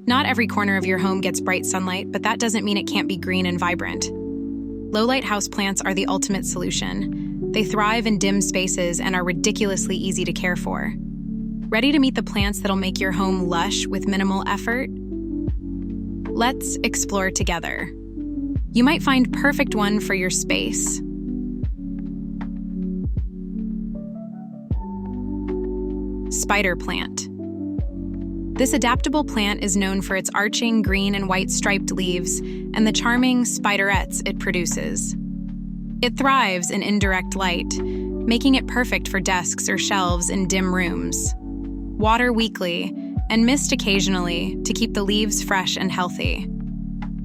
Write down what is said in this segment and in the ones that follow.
Not every corner of your home gets bright sunlight, but that doesn't mean it can't be green and vibrant. Lowlight houseplants are the ultimate solution. They thrive in dim spaces and are ridiculously easy to care for. Ready to meet the plants that'll make your home lush with minimal effort? Let's explore together. You might find perfect one for your space. Spider plant. This adaptable plant is known for its arching green and white striped leaves and the charming spiderettes it produces. It thrives in indirect light, making it perfect for desks or shelves in dim rooms. Water weekly and mist occasionally to keep the leaves fresh and healthy.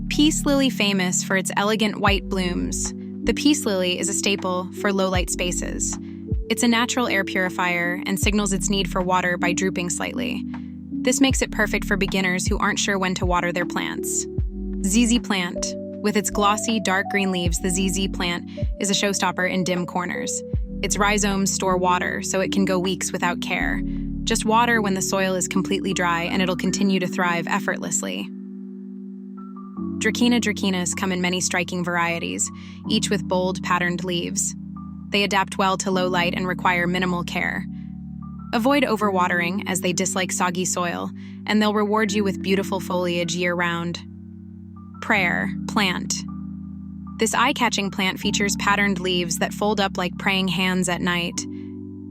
Peace lily famous for its elegant white blooms. The peace lily is a staple for low-light spaces. It's a natural air purifier and signals its need for water by drooping slightly. This makes it perfect for beginners who aren't sure when to water their plants. ZZ plant. With its glossy, dark green leaves, the ZZ plant is a showstopper in dim corners. Its rhizomes store water, so it can go weeks without care. Just water when the soil is completely dry, and it'll continue to thrive effortlessly. Dracenas come in many striking varieties, each with bold, patterned leaves. They adapt well to low light and require minimal care. Avoid overwatering, as they dislike soggy soil, and they'll reward you with beautiful foliage year-round. Prayer plant. This eye-catching plant features patterned leaves that fold up like praying hands at night.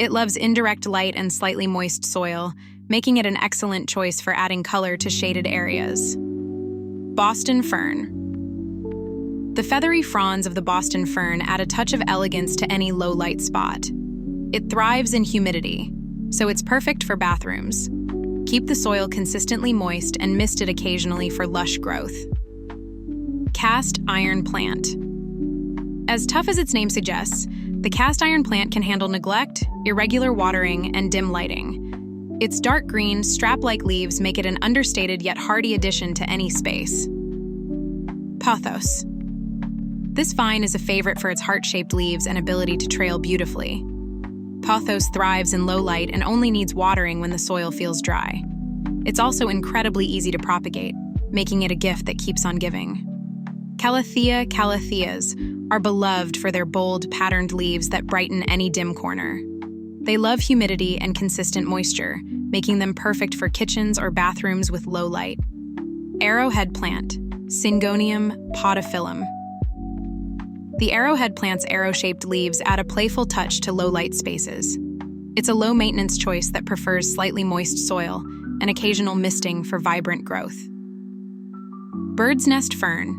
It loves indirect light and slightly moist soil, making it an excellent choice for adding color to shaded areas. Boston fern. The feathery fronds of the Boston fern add a touch of elegance to any low-light spot. It thrives in humidity, so it's perfect for bathrooms. Keep the soil consistently moist and mist it occasionally for lush growth. Cast iron plant. As tough as its name suggests, the cast iron plant can handle neglect, irregular watering, and dim lighting. Its dark green, strap-like leaves make it an understated yet hardy addition to any space. Pothos. This vine is a favorite for its heart-shaped leaves and ability to trail beautifully. Pothos thrives in low light and only needs watering when the soil feels dry. It's also incredibly easy to propagate, making it a gift that keeps on giving. Calatheas are beloved for their bold, patterned leaves that brighten any dim corner. They love humidity and consistent moisture, making them perfect for kitchens or bathrooms with low light. Arrowhead plant, Syngonium podophyllum. The arrowhead plant's arrow-shaped leaves add a playful touch to low-light spaces. It's a low-maintenance choice that prefers slightly moist soil and occasional misting for vibrant growth. Bird's nest fern.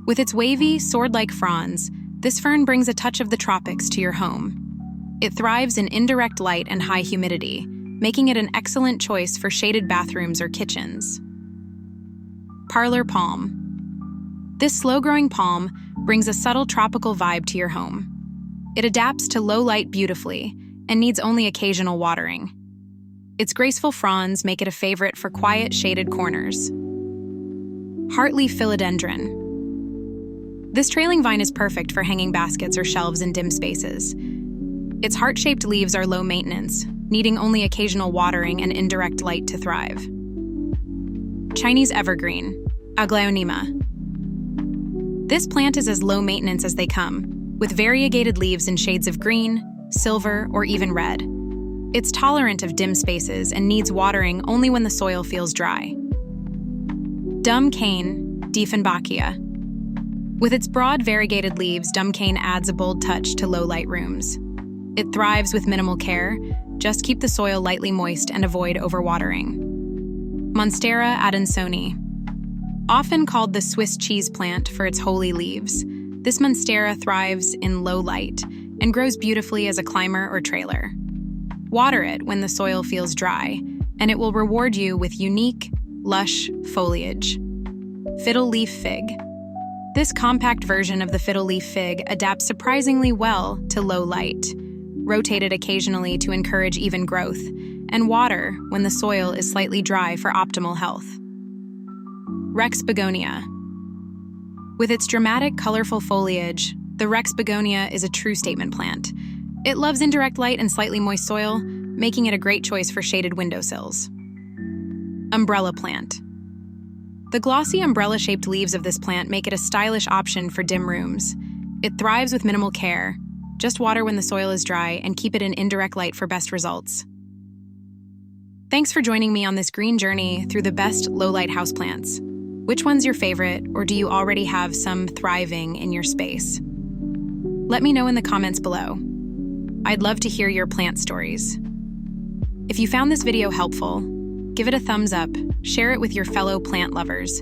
With its wavy, sword-like fronds, this fern brings a touch of the tropics to your home. It thrives in indirect light and high humidity, making it an excellent choice for shaded bathrooms or kitchens. Parlor Palm. This slow-growing palm brings a subtle tropical vibe to your home. It adapts to low light beautifully and needs only occasional watering. Its graceful fronds make it a favorite for quiet, shaded corners. Heartleaf philodendron. This trailing vine is perfect for hanging baskets or shelves in dim spaces. Its heart-shaped leaves are low maintenance, needing only occasional watering and indirect light to thrive. Chinese evergreen, Aglaonema. This plant is as low maintenance as they come, with variegated leaves in shades of green, silver, or even red. It's tolerant of dim spaces and needs watering only when the soil feels dry. Dumbcane, Dieffenbachia. With its broad variegated leaves, Dumbcane adds a bold touch to low-light rooms. It thrives with minimal care. Just keep the soil lightly moist and avoid overwatering. Monstera adansonii. Often called the Swiss cheese plant for its holy leaves, this Monstera thrives in low light and grows beautifully as a climber or trailer. Water it when the soil feels dry, and it will reward you with unique, lush foliage. Fiddle leaf fig. This compact version of the fiddle leaf fig adapts surprisingly well to low light, rotated occasionally to encourage even growth, and water when the soil is slightly dry for optimal health. Rex begonia. With its dramatic, colorful foliage, the Rex begonia is a true statement plant. It loves indirect light and slightly moist soil, making it a great choice for shaded windowsills. Umbrella plant. The glossy umbrella-shaped leaves of this plant make it a stylish option for dim rooms. It thrives with minimal care. Just water when the soil is dry and keep it in indirect light for best results. Thanks for joining me on this green journey through the best low-light houseplants. Which one's your favorite, or do you already have some thriving in your space? Let me know in the comments below. I'd love to hear your plant stories. If you found this video helpful, give it a thumbs up, share it with your fellow plant lovers,